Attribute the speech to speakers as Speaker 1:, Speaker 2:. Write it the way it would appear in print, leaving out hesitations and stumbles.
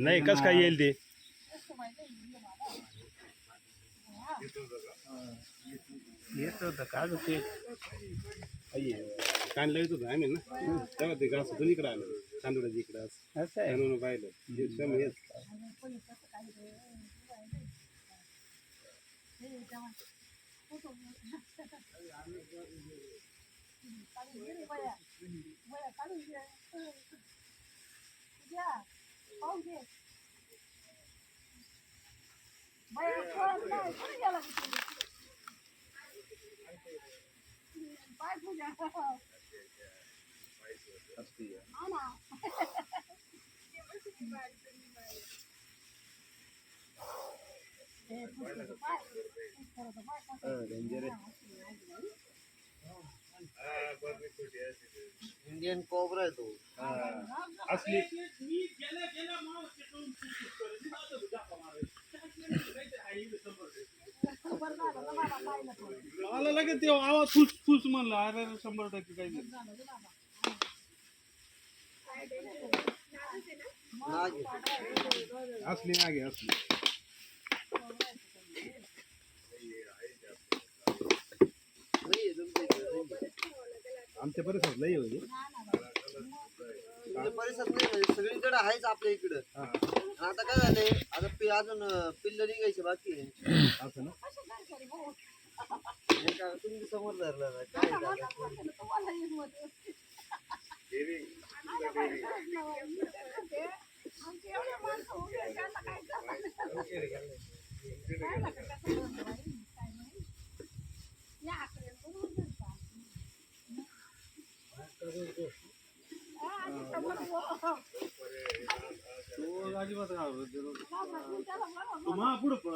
Speaker 1: नाही कस काय येईल ते
Speaker 2: येत होतं का ते
Speaker 1: कांदला येत होतं आम्ही ना तेव्हा ते घास होतं इकडं आलं तांदुळाची इकडं
Speaker 2: असं आहे.
Speaker 1: म्हणून पाहिलं हेच
Speaker 2: इंडियन कोबरा आहे तो.
Speaker 1: असली
Speaker 3: मला लगेच ते आवाज फुस फुस म्हणला अरे 100% काही नाही.
Speaker 1: असली नागे असली आमच्या परिसरात लई होती
Speaker 2: परिसरात नाही म्हणजे सगळीकडे आहेच आपल्या इकडं. आता काय झालंय आता अजून पिल्ल निघायचे बाकी आहे.
Speaker 1: असं ना
Speaker 2: हे का तुम्ही समोर धरलं ना काय झालं?
Speaker 3: तो अजिबात घाबरत नाही. तू मा पुढं पळ.